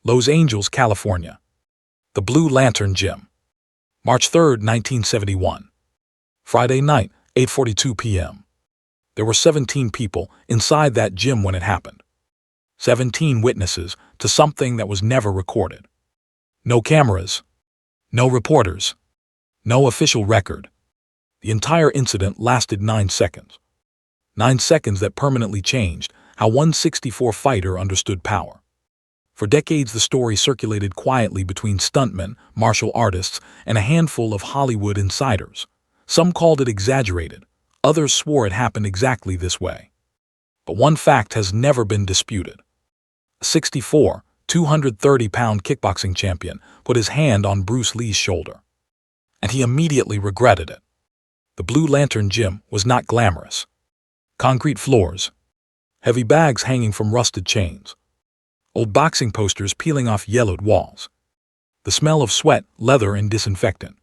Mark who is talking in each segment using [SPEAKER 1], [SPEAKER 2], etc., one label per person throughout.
[SPEAKER 1] Los Angeles, California. The Blue Lantern Gym. March 3, 1971. Friday night, 8:42 p.m. There were 17 people inside that gym when it happened. 17 witnesses to something that was never recorded. No cameras. No reporters. No official record. The entire incident lasted 9 seconds. 9 seconds that permanently changed how one 164 fighter understood power. For decades, the story circulated quietly between stuntmen, martial artists, and a handful of Hollywood insiders. Some called it exaggerated. Others swore it happened exactly this way. But one fact has never been disputed. A 64, 230-pound kickboxing champion put his hand on Bruce Lee's shoulder. And he immediately regretted it. The Blue Lantern Gym was not glamorous. Concrete floors. Heavy bags hanging from rusted chains. Old boxing posters peeling off yellowed walls. The smell of sweat, leather, and disinfectant.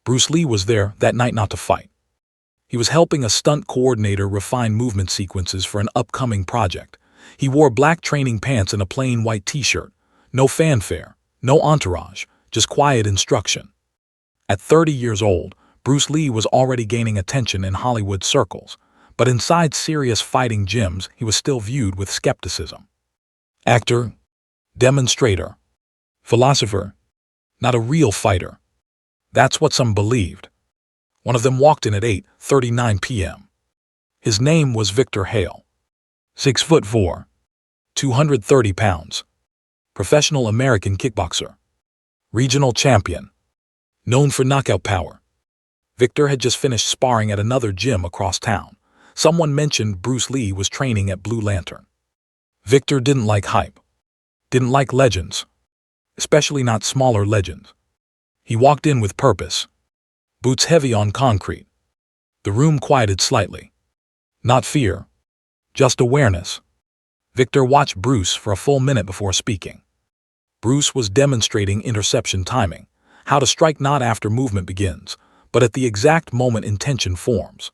[SPEAKER 1] Bruce Lee was there that night not to fight. He was helping a stunt coordinator refine movement sequences for an upcoming project. He wore black training pants and a plain white t-shirt. No fanfare, no entourage, just quiet instruction. At 30 years old, Bruce Lee was already gaining attention in Hollywood circles, but inside serious fighting gyms, he was still viewed with skepticism. Actor, demonstrator, philosopher, not a real fighter. That's what some believed. One of them walked in at 8:39 p.m. His name was Victor Hale. 6'4", 230 pounds. Professional American kickboxer. Regional champion. Known for knockout power. Victor had just finished sparring at another gym across town. Someone mentioned Bruce Lee was training at Blue Lantern. Victor didn't like hype. Didn't like legends. Especially not smaller legends. He walked in with purpose. Boots heavy on concrete. The room quieted slightly. Not fear. Just awareness. Victor watched Bruce for a full minute before speaking. Bruce was demonstrating interception timing, how to strike not after movement begins, but at the exact moment intention forms.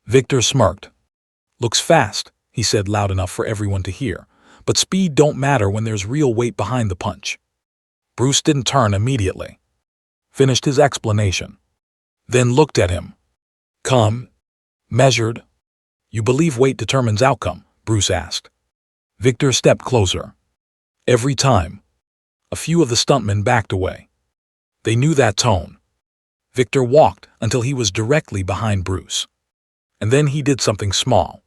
[SPEAKER 1] Victor smirked. "Looks fast," he said loud enough for everyone to hear, "but speed don't matter when there's real weight behind the punch." Bruce didn't turn immediately. Finished his explanation. Then looked at him. Calm. Measured. "You believe weight determines outcome?" Bruce asked. Victor stepped closer. Every time. A few of the stuntmen backed away. They knew that tone. Victor walked until he was directly behind Bruce. And then he did something small.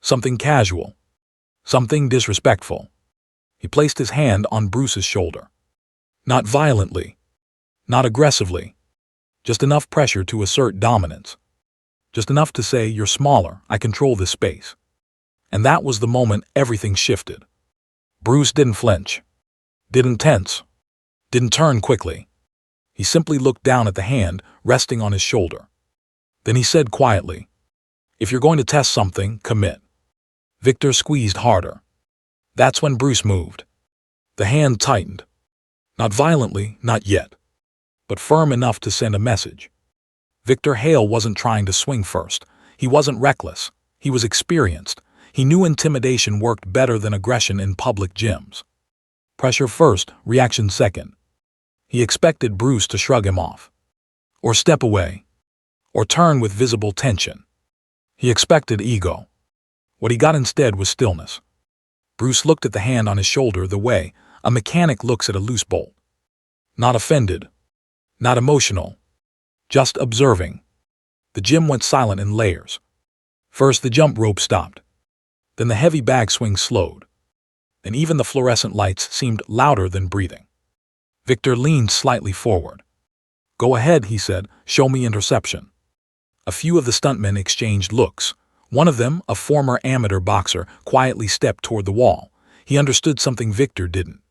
[SPEAKER 1] Something casual. Something disrespectful. He placed his hand on Bruce's shoulder. Not violently. Not aggressively. Just enough pressure to assert dominance. Just enough to say, "You're smaller, I control this space." And that was the moment everything shifted. Bruce didn't flinch. Didn't tense. Didn't turn quickly. He simply looked down at the hand resting on his shoulder. Then he said quietly, "If you're going to test something, commit." Victor squeezed harder. That's when Bruce moved. The hand tightened. Not violently, not yet, but firm enough to send a message. Victor Hale wasn't trying to swing first. He wasn't reckless. He was experienced. He knew intimidation worked better than aggression in public gyms. Pressure first, reaction second. He expected Bruce to shrug him off, or step away, or turn with visible tension. He expected ego. What he got instead was stillness. Bruce looked at the hand on his shoulder the way a mechanic looks at a loose bolt. Not offended. Not emotional. Just observing. The gym went silent in layers. First the jump rope stopped. Then the heavy bag swing slowed. And even the fluorescent lights seemed louder than breathing. Victor leaned slightly forward. "Go ahead," he said, "show me interception." A few of the stuntmen exchanged looks. One of them, a former amateur boxer, quietly stepped toward the wall. He understood something Victor didn't.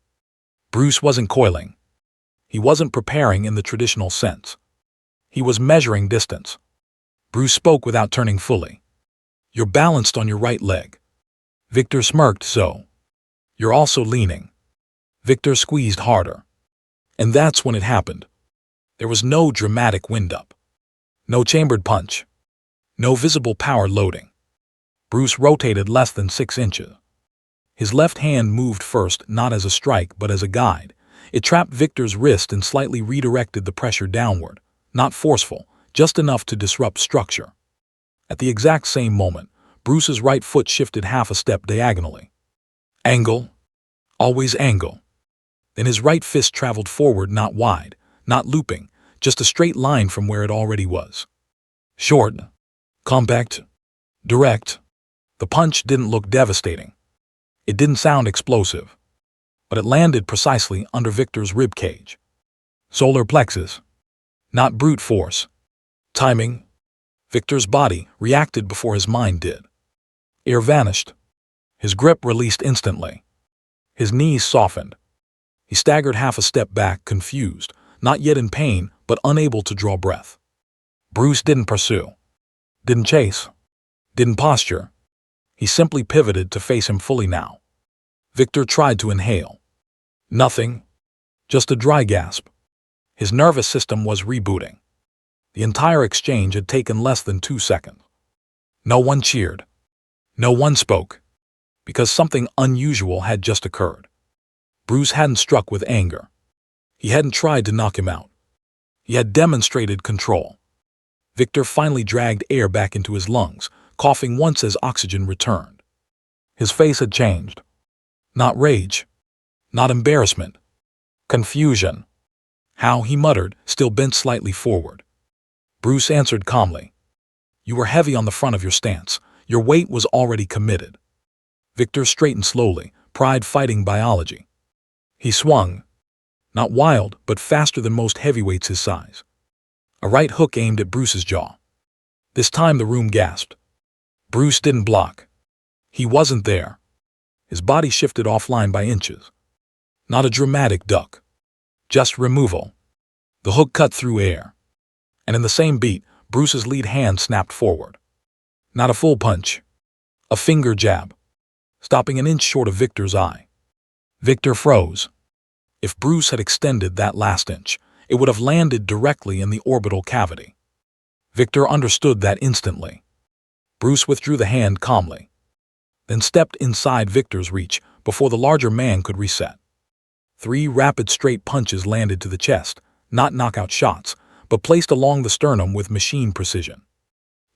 [SPEAKER 1] Bruce wasn't coiling. He wasn't preparing in the traditional sense. He was measuring distance. Bruce spoke without turning fully. "You're balanced on your right leg." Victor smirked. "So? You're also leaning." Victor squeezed harder. And that's when it happened. There was no dramatic wind-up. No chambered punch. No visible power loading. Bruce rotated less than 6 inches. His left hand moved first, not as a strike, but as a guide. It trapped Victor's wrist and slightly redirected the pressure downward. Not forceful, just enough to disrupt structure. At the exact same moment, Bruce's right foot shifted half a step diagonally. Angle. Always angle. Then his right fist traveled forward, not wide, not looping, just a straight line from where it already was. Short. Compact. Direct. The punch didn't look devastating. It didn't sound explosive. But it landed precisely under Victor's rib cage. Solar plexus. Not brute force. Timing. Victor's body reacted before his mind did. Air vanished. His grip released instantly. His knees softened. He staggered half a step back, confused, not yet in pain, but unable to draw breath. Bruce didn't pursue. Didn't chase. Didn't posture. He simply pivoted to face him fully now. Victor tried to inhale. Nothing. Just a dry gasp. His nervous system was rebooting. The entire exchange had taken less than 2 seconds. No one cheered. No one spoke. Because something unusual had just occurred. Bruce hadn't struck with anger. He hadn't tried to knock him out. He had demonstrated control. Victor finally dragged air back into his lungs, coughing once as oxygen returned. His face had changed. Not rage. Not embarrassment. Confusion. How, he muttered, still bent slightly forward. Bruce answered calmly. You were heavy on the front of your stance. Your weight was already committed. Victor straightened slowly, pride fighting biology. He swung. Not wild, but faster than most heavyweights his size. A right hook aimed at Bruce's jaw. This time the room gasped. Bruce didn't block. He wasn't there. His body shifted offline by inches. Not a dramatic duck. Just removal. The hook cut through air. And in the same beat, Bruce's lead hand snapped forward. Not a full punch. A finger jab. Stopping an inch short of Victor's eye. Victor froze. If Bruce had extended that last inch, it would have landed directly in the orbital cavity. Victor understood that instantly. Bruce withdrew the hand calmly, then stepped inside Victor's reach before the larger man could reset. 3 rapid straight punches landed to the chest, not knockout shots, but placed along the sternum with machine precision.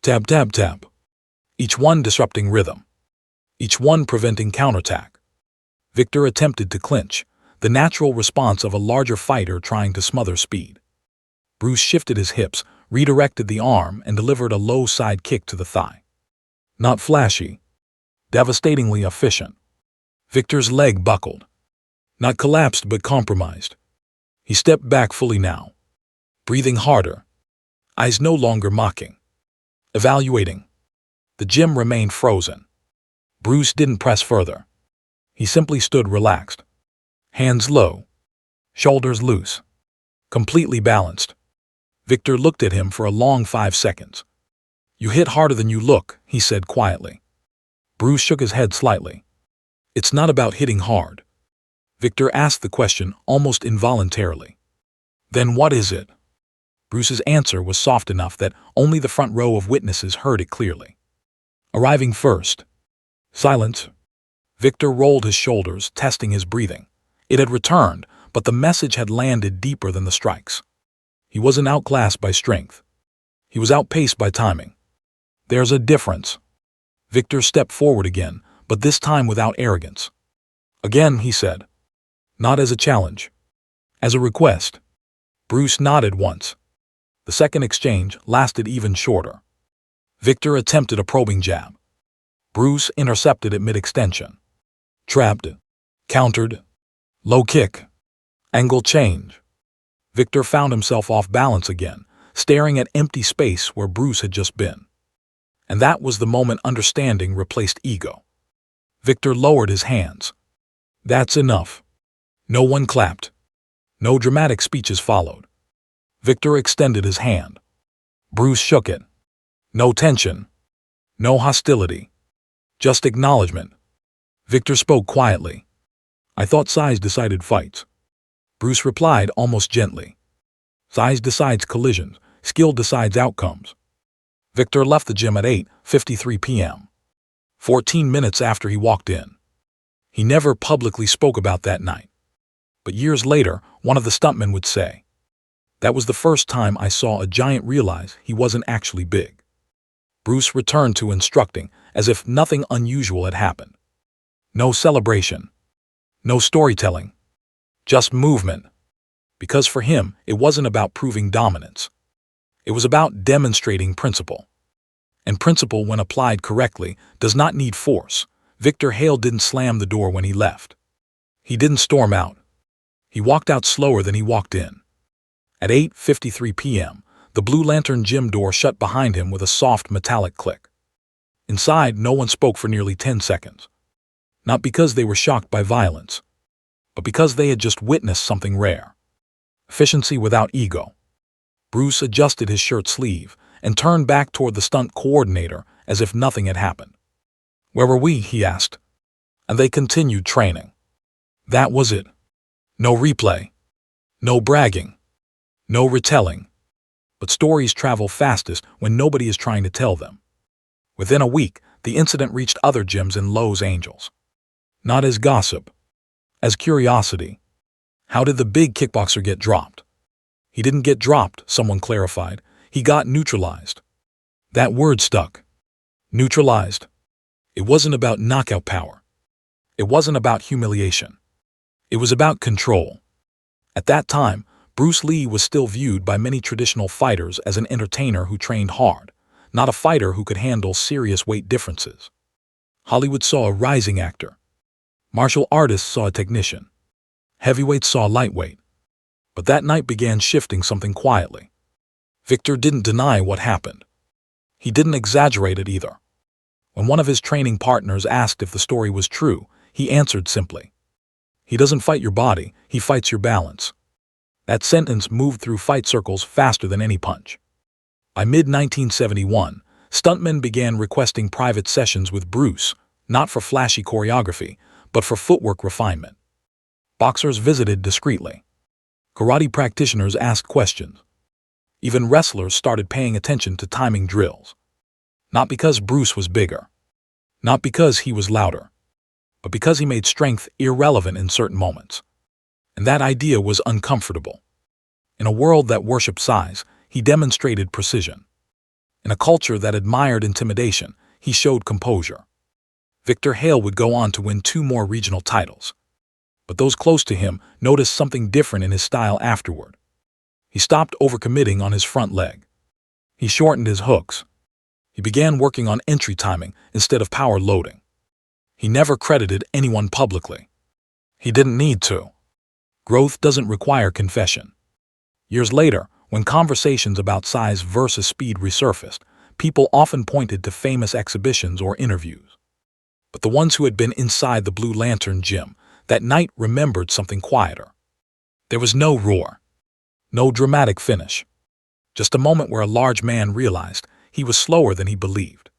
[SPEAKER 1] Tap, tap, tap. Each one disrupting rhythm. Each one preventing counterattack. Victor attempted to clinch, the natural response of a larger fighter trying to smother speed. Bruce shifted his hips, redirected the arm, and delivered a low side kick to the thigh. Not flashy. Devastatingly efficient. Victor's leg buckled. Not collapsed, but compromised. He stepped back fully now. Breathing harder. Eyes no longer mocking. Evaluating. The gym remained frozen. Bruce didn't press further. He simply stood relaxed. Hands low. Shoulders loose. Completely balanced. Victor looked at him for a long 5 seconds. You hit harder than you look, he said quietly. Bruce shook his head slightly. It's not about hitting hard. Victor asked the question almost involuntarily. Then what is it? Bruce's answer was soft enough that only the front row of witnesses heard it clearly. Arriving first. Silence. Victor rolled his shoulders, testing his breathing. It had returned, but the message had landed deeper than the strikes. He wasn't outclassed by strength. He was outpaced by timing. There's a difference. Victor stepped forward again, but this time without arrogance. Again, he said. Not as a challenge. As a request. Bruce nodded once. The second exchange lasted even shorter. Victor attempted a probing jab. Bruce intercepted it mid-extension. Trapped. Countered. Low kick. Angle change. Victor found himself off balance again, staring at empty space where Bruce had just been. And that was the moment understanding replaced ego. Victor lowered his hands. That's enough. No one clapped. No dramatic speeches followed. Victor extended his hand. Bruce shook it. No tension. No hostility. Just acknowledgement. Victor spoke quietly. I thought size decided fights. Bruce replied almost gently. Size decides collisions. Skill decides outcomes. Victor left the gym at 8:53 p.m. 14 minutes after he walked in. He never publicly spoke about that night. But years later, one of the stuntmen would say, "That was the first time I saw a giant realize he wasn't actually big." Bruce returned to instructing as if nothing unusual had happened. No celebration. No storytelling. Just movement. Because for him, it wasn't about proving dominance. It was about demonstrating principle. And principle, when applied correctly, does not need force. Victor Hale didn't slam the door when he left. He didn't storm out. He walked out slower than he walked in. At 8:53 p.m., the Blue Lantern gym door shut behind him with a soft metallic click. Inside, no one spoke for nearly 10 seconds. Not because they were shocked by violence, but because they had just witnessed something rare. Efficiency without ego. Bruce adjusted his shirt sleeve and turned back toward the stunt coordinator as if nothing had happened. "Where were we?" he asked. And they continued training. That was it. No replay. No bragging. No retelling. But stories travel fastest when nobody is trying to tell them. Within a week, the incident reached other gyms in Los Angeles. Not as gossip, as curiosity. How did the big kickboxer get dropped? He didn't get dropped, someone clarified. He got neutralized. That word stuck. Neutralized. It wasn't about knockout power. It wasn't about humiliation. It was about control. At that time, Bruce Lee was still viewed by many traditional fighters as an entertainer who trained hard, not a fighter who could handle serious weight differences. Hollywood saw a rising actor. Martial artists saw a technician. Heavyweights saw a lightweight. But that night began shifting something quietly. Victor didn't deny what happened. He didn't exaggerate it either. When one of his training partners asked if the story was true, he answered simply, "He doesn't fight your body, he fights your balance." That sentence moved through fight circles faster than any punch. By mid-1971, stuntmen began requesting private sessions with Bruce, not for flashy choreography, but for footwork refinement. Boxers visited discreetly. Karate practitioners asked questions. Even wrestlers started paying attention to timing drills. Not because Bruce was bigger. Not because he was louder. But because he made strength irrelevant in certain moments. And that idea was uncomfortable. In a world that worshipped size, he demonstrated precision. In a culture that admired intimidation, he showed composure. Victor Hale would go on to win 2 more regional titles. But those close to him noticed something different in his style afterward. He stopped overcommitting on his front leg. He shortened his hooks. He began working on entry timing instead of power loading. He never credited anyone publicly. He didn't need to. Growth doesn't require confession. Years later, when conversations about size versus speed resurfaced, people often pointed to famous exhibitions or interviews. But the ones who had been inside the Blue Lantern gym that night remembered something quieter. There was no roar. No dramatic finish. Just a moment where a large man realized he was slower than he believed.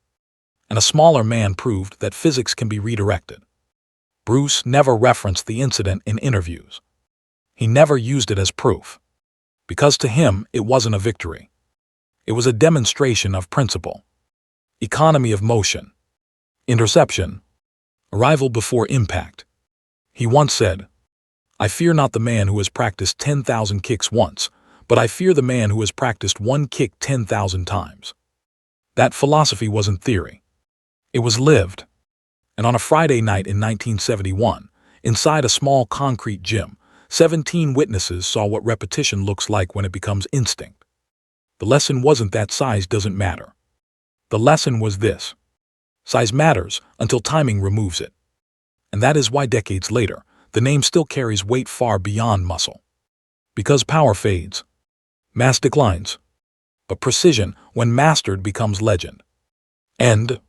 [SPEAKER 1] And a smaller man proved that physics can be redirected. Bruce never referenced the incident in interviews. He never used it as proof. Because to him, it wasn't a victory. It was a demonstration of principle. Economy of motion. Interception. Arrival before impact. He once said, "I fear not the man who has practiced 10,000 kicks once, but I fear the man who has practiced one kick 10,000 times." That philosophy wasn't theory. It was lived. And on a Friday night in 1971, inside a small concrete gym, 17 witnesses saw what repetition looks like when it becomes instinct. The lesson wasn't that size doesn't matter. The lesson was this: size matters until timing removes it. And that is why decades later, the name still carries weight far beyond muscle. Because power fades. Mass declines. But precision, when mastered, becomes legend. End.